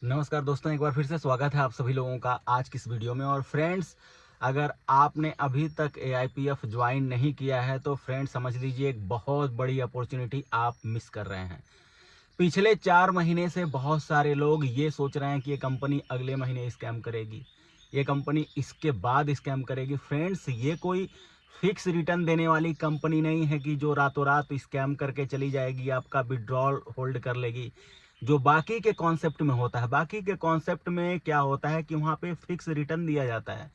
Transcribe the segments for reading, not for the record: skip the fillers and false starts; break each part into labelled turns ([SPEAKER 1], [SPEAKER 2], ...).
[SPEAKER 1] नमस्कार दोस्तों, एक बार फिर से स्वागत है आप सभी लोगों का आज की इस वीडियो में। और फ्रेंड्स, अगर आपने अभी तक AIPF ज्वाइन नहीं किया है तो फ्रेंड्स समझ लीजिए एक बहुत बड़ी अपॉर्चुनिटी आप मिस कर रहे हैं। पिछले 4 महीने से बहुत सारे लोग ये सोच रहे हैं कि ये कंपनी अगले महीने स्कैम करेगी, ये कंपनी इसके बाद स्कैम करेगी। फ्रेंड्स, ये कोई फिक्स रिटर्न देने वाली कंपनी नहीं है कि जो रातों रात स्कैम करके चली जाएगी, आपका विड्रॉल होल्ड कर लेगी। जो बाकी के कॉन्सेप्ट में होता है, बाकी के कॉन्सेप्ट में क्या होता है कि वहाँ पे फिक्स रिटर्न दिया जाता है,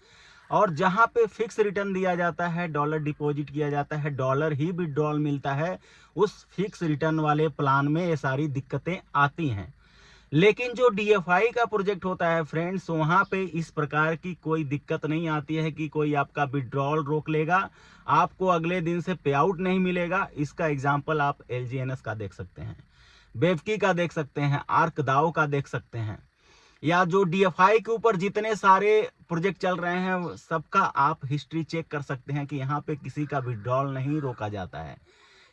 [SPEAKER 1] और जहाँ पे फिक्स रिटर्न दिया जाता है, डॉलर डिपॉजिट किया जाता है, डॉलर ही विड्रॉल मिलता है, उस फिक्स रिटर्न वाले प्लान में ये सारी दिक्कतें आती हैं। लेकिन जो DFI का प्रोजेक्ट होता है फ्रेंड्स, वहाँ पे इस प्रकार की कोई दिक्कत नहीं आती है कि कोई आपका विड्रॉल रोक लेगा, आपको अगले दिन से पे आउट नहीं मिलेगा। इसका एग्जाम्पल आप LGNS का देख सकते हैं, बेवकी का देख सकते हैं, आर्क दाओ का देख सकते हैं, या जो DFI के ऊपर जितने सारे प्रोजेक्ट चल रहे हैं सबका आप हिस्ट्री चेक कर सकते हैं कि यहाँ पे किसी का विड्रॉल नहीं रोका जाता है।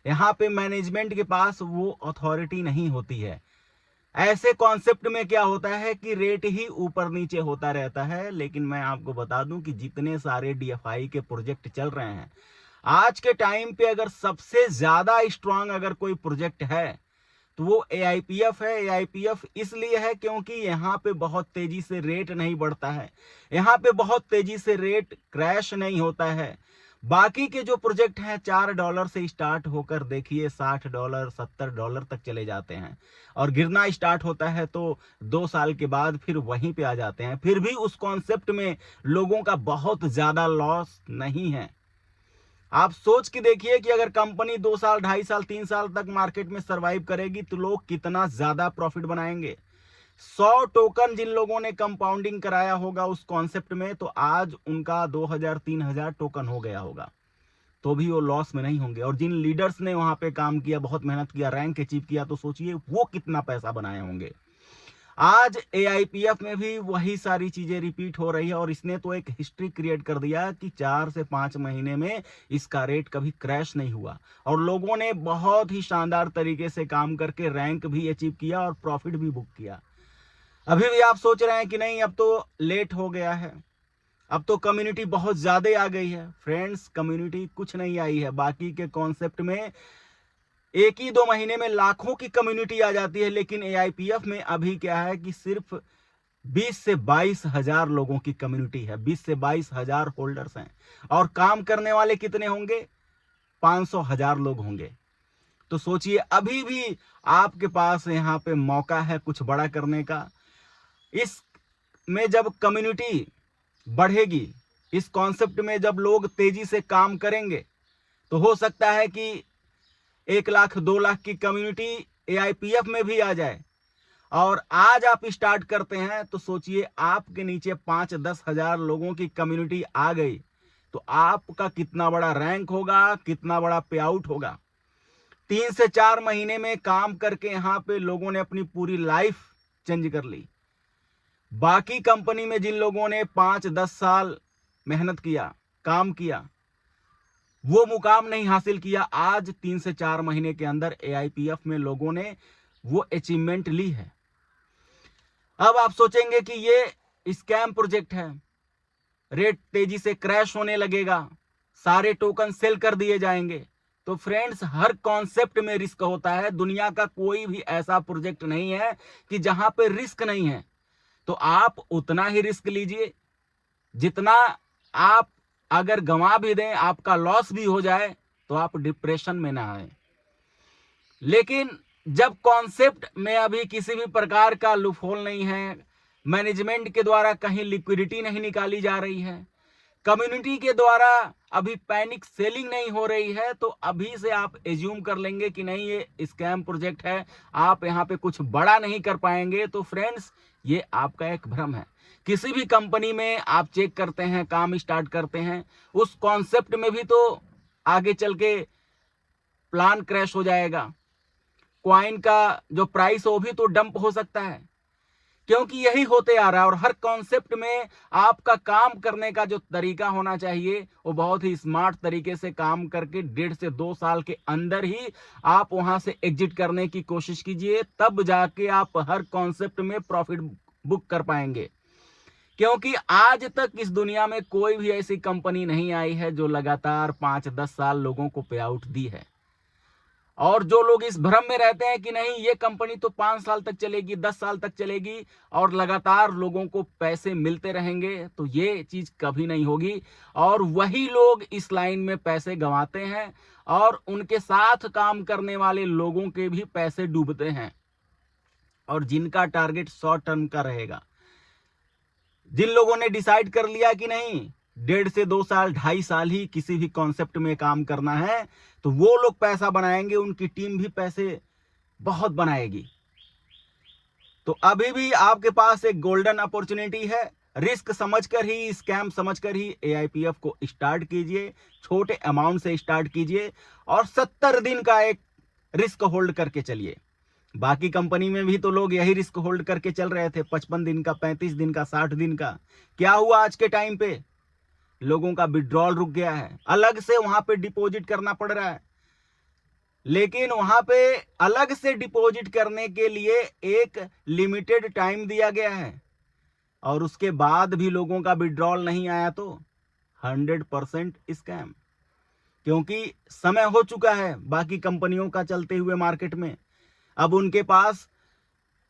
[SPEAKER 1] यहाँ पे मैनेजमेंट के पास वो अथॉरिटी नहीं होती है। ऐसे कॉन्सेप्ट में क्या होता है कि रेट ही ऊपर नीचे होता रहता है। लेकिन मैं आपको बता दूं कि जितने सारे DFI के प्रोजेक्ट चल रहे हैं आज के टाइम पे, अगर सबसे ज्यादा स्ट्रांग अगर कोई प्रोजेक्ट है तो वो AIPF है। AIPF इसलिए है क्योंकि यहाँ पे बहुत तेजी से रेट नहीं बढ़ता है, यहाँ पे बहुत तेजी से रेट क्रैश नहीं होता है। बाकी के जो प्रोजेक्ट हैं $4 से स्टार्ट होकर देखिए $60 $70 तक चले जाते हैं, और गिरना स्टार्ट होता है तो 2 साल के बाद फिर वहीं पे आ जाते हैं। फिर भी उस कॉन्सेप्ट में लोगों का बहुत ज्यादा लॉस नहीं है। आप सोच के देखिए कि अगर कंपनी 2 साल 2.5 साल 3 साल तक मार्केट में सरवाइव करेगी तो लोग कितना ज्यादा प्रॉफिट बनाएंगे। 100 टोकन जिन लोगों ने कंपाउंडिंग कराया होगा उस कॉन्सेप्ट में, तो आज उनका 2000 3000 टोकन हो गया होगा, तो भी वो लॉस में नहीं होंगे। और जिन लीडर्स ने वहां पे काम किया, बहुत मेहनत किया, रैंक अचीव किया, तो सोचिए वो कितना पैसा बनाए होंगे। आज AIPF में भी वही सारी चीजें रिपीट हो रही है, और इसने तो एक हिस्ट्री क्रिएट कर दिया कि 4 से 5 महीने में इसका रेट कभी क्रैश नहीं हुआ, और लोगों ने बहुत ही शानदार तरीके से काम करके रैंक भी अचीव किया और प्रॉफिट भी बुक किया। अभी भी आप सोच रहे हैं कि नहीं, अब तो लेट हो गया है, अब तो कम्युनिटी बहुत ज्यादा आ गई है। फ्रेंड्स, कम्युनिटी कुछ नहीं आई है। बाकी के कॉन्सेप्ट में 1 ही 2 महीने में लाखों की कम्युनिटी आ जाती है, लेकिन AIPF में अभी क्या है कि सिर्फ 20 से 22 हजार लोगों की कम्युनिटी है, 20 से 22 हजार होल्डर्स हैं, और काम करने वाले कितने होंगे? 500 हजार लोग होंगे। तो सोचिए, अभी भी आपके पास यहाँ पे मौका है कुछ बड़ा करने का। इस में जब कम्युनिटी बढ़ेगी, इस कॉन्सेप्ट में जब लोग तेजी से काम करेंगे, तो हो सकता है कि 1 लाख 2 लाख की कम्युनिटी AIPF में भी आ जाए। और आज आप स्टार्ट करते हैं तो सोचिए, आपके नीचे 5-10 हजार लोगों की कम्युनिटी आ गई तो आपका कितना बड़ा रैंक होगा, कितना बड़ा पे आउट होगा। 3 से 4 महीने में काम करके यहाँ पे लोगों ने अपनी पूरी लाइफ चेंज कर ली। बाकी कंपनी में जिन लोगों ने 5-10 साल मेहनत किया, काम किया, वो मुकाम नहीं हासिल किया, आज 3 से 4 महीने के अंदर AIPF में लोगों ने वो अचीवमेंट ली है। अब आप सोचेंगे कि ये स्कैम प्रोजेक्ट है, रेट तेजी से क्रैश होने लगेगा, सारे टोकन सेल कर दिए जाएंगे। तो फ्रेंड्स, हर कॉन्सेप्ट में रिस्क होता है। दुनिया का कोई भी ऐसा प्रोजेक्ट नहीं है कि जहां पे रिस्क नहीं है। तो आप उतना ही रिस्क लीजिए जितना आप, अगर गंवा भी दें, आपका लॉस भी हो जाए, तो आप डिप्रेशन में ना आए। लेकिन जब कॉन्सेप्ट में अभी किसी भी प्रकार का लूपहोल नहीं है, मैनेजमेंट के द्वारा कहीं लिक्विडिटी नहीं निकाली जा रही है, कम्युनिटी के द्वारा अभी पैनिक सेलिंग नहीं हो रही है, तो अभी से आप एज्यूम कर लेंगे कि नहीं, ये स्कैम प्रोजेक्ट है, आप यहाँ पे कुछ बड़ा नहीं कर पाएंगे। तो फ्रेंड्स, ये आपका एक भ्रम है। किसी भी कंपनी में आप चेक करते हैं, काम स्टार्ट करते हैं, उस कॉन्सेप्ट में भी तो आगे चल के प्लान क्रैश हो जाएगा, क्वाइन का जो प्राइस है वो भी तो डंप हो सकता है। क्योंकि यही होते आ रहा है। और हर कॉन्सेप्ट में आपका काम करने का जो तरीका होना चाहिए वो बहुत ही स्मार्ट तरीके से काम करके 1.5 से 2 साल के अंदर ही आप वहां से एग्जिट करने की कोशिश कीजिए, तब जाके आप हर कॉन्सेप्ट में प्रॉफिट बुक कर पाएंगे। क्योंकि आज तक इस दुनिया में कोई भी ऐसी कंपनी नहीं आई है जो लगातार 5-10 साल लोगों को पे आउट दी है। और जो लोग इस भ्रम में रहते हैं कि नहीं ये कंपनी तो 5 साल तक चलेगी, 10 साल तक चलेगी और लगातार लोगों को पैसे मिलते रहेंगे, तो ये चीज कभी नहीं होगी। और वही लोग इस लाइन में पैसे गंवाते हैं और उनके साथ काम करने वाले लोगों के भी पैसे डूबते हैं। और जिनका टारगेट शॉर्ट टर्म का रहेगा, जिन लोगों ने डिसाइड कर लिया कि नहीं 1.5 से 2 साल 2.5 साल ही किसी भी कॉन्सेप्ट में काम करना है, तो वो लोग पैसा बनाएंगे, उनकी टीम भी पैसे बहुत बनाएगी। तो अभी भी आपके पास एक गोल्डन अपॉर्चुनिटी है। रिस्क समझकर ही, स्कैम समझकर ही एआईपीएफ को स्टार्ट कीजिए। छोटे अमाउंट से स्टार्ट कीजिए और 70 दिन का एक रिस्क होल्ड करके चलिए। बाकी कंपनी में भी तो लोग यही रिस्क होल्ड करके चल रहे थे, 55 दिन का, 35 दिन का, 60 दिन का। क्या हुआ आज के टाइम पे? लोगों का विड्रॉल रुक गया है, अलग से वहां पे डिपॉजिट करना पड़ रहा है। लेकिन वहां पे अलग से डिपॉजिट करने के लिए एक लिमिटेड टाइम दिया गया है और उसके बाद भी लोगों का विड्रॉल नहीं आया तो 100% स्कैम। क्योंकि समय हो चुका है बाकी कंपनियों का चलते हुए मार्केट में। अब उनके पास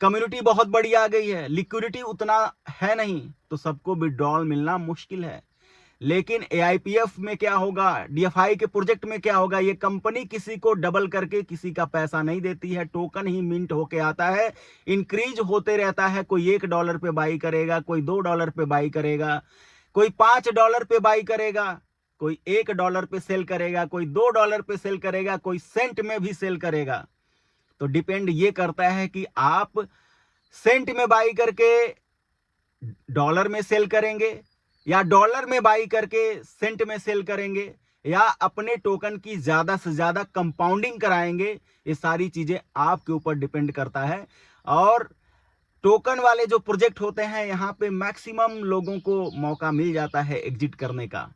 [SPEAKER 1] कम्युनिटी बहुत बड़ी आ गई है, लिक्विडिटी उतना है नहीं, तो सबको विड्रॉल मिलना मुश्किल है। लेकिन एआईपीएफ में क्या होगा, डीएफआई के प्रोजेक्ट में क्या होगा, ये कंपनी किसी को डबल करके किसी का पैसा नहीं देती है। टोकन ही मिंट होके आता है, इंक्रीज होते रहता है। कोई $1 पे बाई करेगा, कोई $2 पे बाई करेगा, कोई $5 पे बाई करेगा, कोई $1 पे सेल करेगा, कोई $2 पे सेल करेगा, कोई सेंट में भी सेल करेगा। तो डिपेंड ये करता है कि आप सेंट में बाई करके डॉलर में सेल करेंगे या डॉलर में बाई करके सेंट में सेल करेंगे या अपने टोकन की ज्यादा से ज्यादा कंपाउंडिंग कराएंगे। ये सारी चीजें आपके ऊपर डिपेंड करता है। और टोकन वाले जो प्रोजेक्ट होते हैं यहाँ पे मैक्सिमम लोगों को मौका मिल जाता है एग्जिट करने का।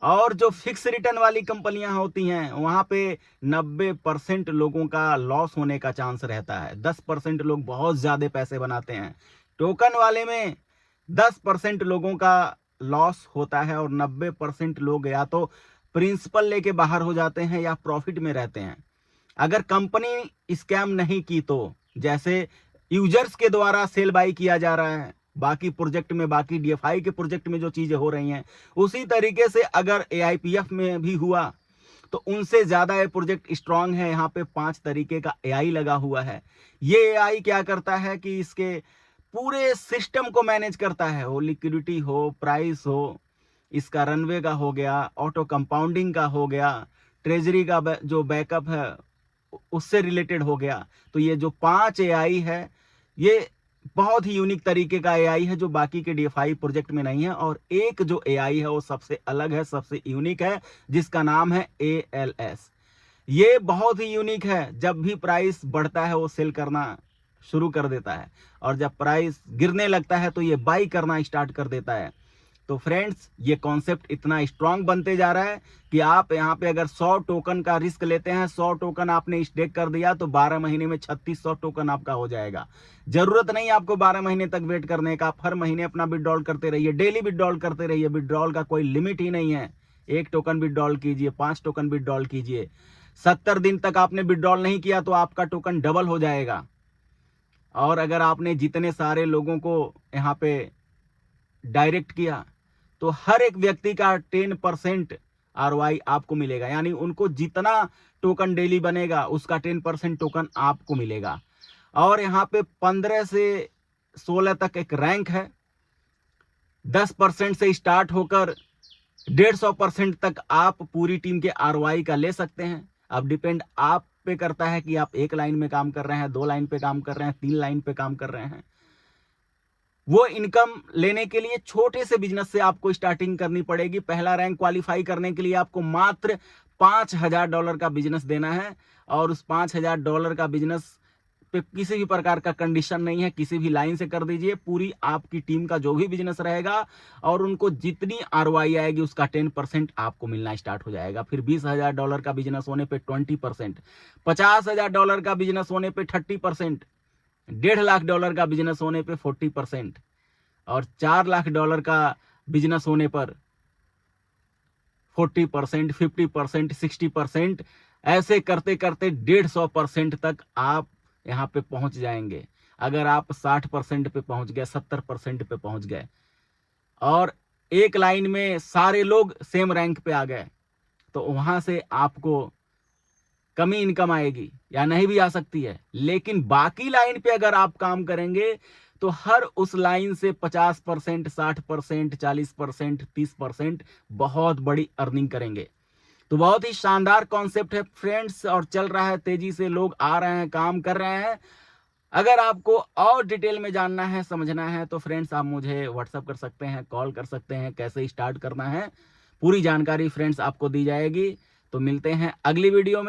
[SPEAKER 1] और जो फिक्स रिटर्न वाली कंपनियां होती हैं वहां पे 90% लोगों का लॉस होने का चांस रहता है। 10% लोग बहुत ज्यादा पैसे बनाते हैं। टोकन वाले में 10% लोगों का लॉस होता है और 90% लोग या तो प्रिंसिपल लेके बाहर हो जाते हैं या प्रॉफिट में रहते हैं। अगर कंपनी स्कैम नहीं की तो, जैसे यूजर्स के द्वारा सेल बाई किया जा रहा है बाकी प्रोजेक्ट में, बाकी डीएफआई के प्रोजेक्ट में जो चीजें हो रही हैं, उसी तरीके से अगर एआईपीएफ में भी हुआ तो उनसे ज्यादा ये प्रोजेक्ट स्ट्रांग है। यहाँ पे 5 तरीके का एआई लगा हुआ है। ये एआई क्या करता है कि इसके पूरे सिस्टम को मैनेज करता है, वो लिक्विडिटी हो, प्राइस हो, इसका रनवे का हो गया, ऑटो कंपाउंडिंग का हो गया, ट्रेजरी का जो बैकअप है उससे रिलेटेड हो गया। तो ये जो 5 एआई है ये बहुत ही यूनिक तरीके का एआई है जो बाकी के डीएफआई प्रोजेक्ट में नहीं है। और एक जो एआई है वो सबसे अलग है, सबसे यूनिक है, जिसका नाम है एएलएस। ये बहुत ही यूनिक है। जब भी प्राइस बढ़ता है वो सेल करना शुरू कर देता है और जब प्राइस गिरने लगता है तो ये बाई करना स्टार्ट कर देता है। तो फ्रेंड्स ये कॉन्सेप्ट इतना स्ट्रांग बनते जा रहा है कि आप यहाँ पे अगर 100 टोकन का रिस्क लेते हैं, 100 टोकन आपने स्टेक कर दिया तो 12 महीने में 3600 टोकन आपका हो जाएगा। जरूरत नहीं आपको 12 महीने तक वेट करने का। आप हर महीने अपना विड्रॉल करते रहिए, डेली विड्रॉल करते रहिए। विड्रॉल का कोई लिमिट ही नहीं है। 1 टोकन विड्रॉल कीजिए, 5 टोकन विड्रॉल कीजिए। 70 दिन तक आपने विड्रॉल नहीं किया तो आपका टोकन डबल हो जाएगा। और अगर आपने जितने सारे लोगों को यहाँ पे डायरेक्ट किया तो हर एक व्यक्ति का 10% आरओआई आपको मिलेगा। यानी उनको जितना टोकन डेली बनेगा उसका 10% टोकन आपको मिलेगा। और यहाँ पे 15 से 16 तक एक रैंक है। 10% से स्टार्ट होकर 150% तक आप पूरी टीम के आरओआई का ले सकते हैं। अब डिपेंड आप पे करता है कि आप 1 लाइन में काम कर रहे हैं, 2 लाइन पे काम कर रहे हैं, 3 लाइन पे काम कर रहे हैं। वो इनकम लेने के लिए छोटे से बिजनेस से आपको स्टार्टिंग करनी पड़ेगी। पहला रैंक क्वालिफाई करने के लिए आपको मात्र $5000 का बिजनेस देना है और उस $5000 का बिजनेस पे किसी भी प्रकार का कंडीशन नहीं है, किसी भी लाइन से कर दीजिए। पूरी आपकी टीम का जो भी बिजनेस रहेगा और उनको जितनी ROI आएगी उसका 10% आपको मिलना स्टार्ट हो जाएगा। फिर $20,000 का बिजनेस होने पे 20%, $50,000 का बिजनेस होने पे 30%, $1.5 लाख का बिजनेस होने पे 40% और $4 लाख का बिजनेस होने पर 40%, 50%, 60%, ऐसे करते करते 150% तक आप यहाँ पे पहुंच जाएंगे। अगर आप 60% पे पहुंच गए, 70% पे पहुंच गए और एक लाइन में सारे लोग सेम रैंक पे आ गए, तो वहां से आपको कमी इनकम आएगी या नहीं भी आ सकती है। लेकिन बाकी लाइन पे अगर आप काम करेंगे तो हर उस लाइन से 50%, 60%, 40%, 30% बहुत बड़ी अर्निंग करेंगे। तो बहुत ही शानदार कॉन्सेप्ट है फ्रेंड्स और चल रहा है तेजी से, लोग आ रहे हैं, काम कर रहे हैं। अगर आपको और डिटेल में जानना है, समझना है तो फ्रेंड्स आप मुझे व्हाट्सअप कर सकते हैं, कॉल कर सकते हैं, कैसे स्टार्ट करना है पूरी जानकारी फ्रेंड्स आपको दी जाएगी। तो मिलते हैं अगली वीडियो में।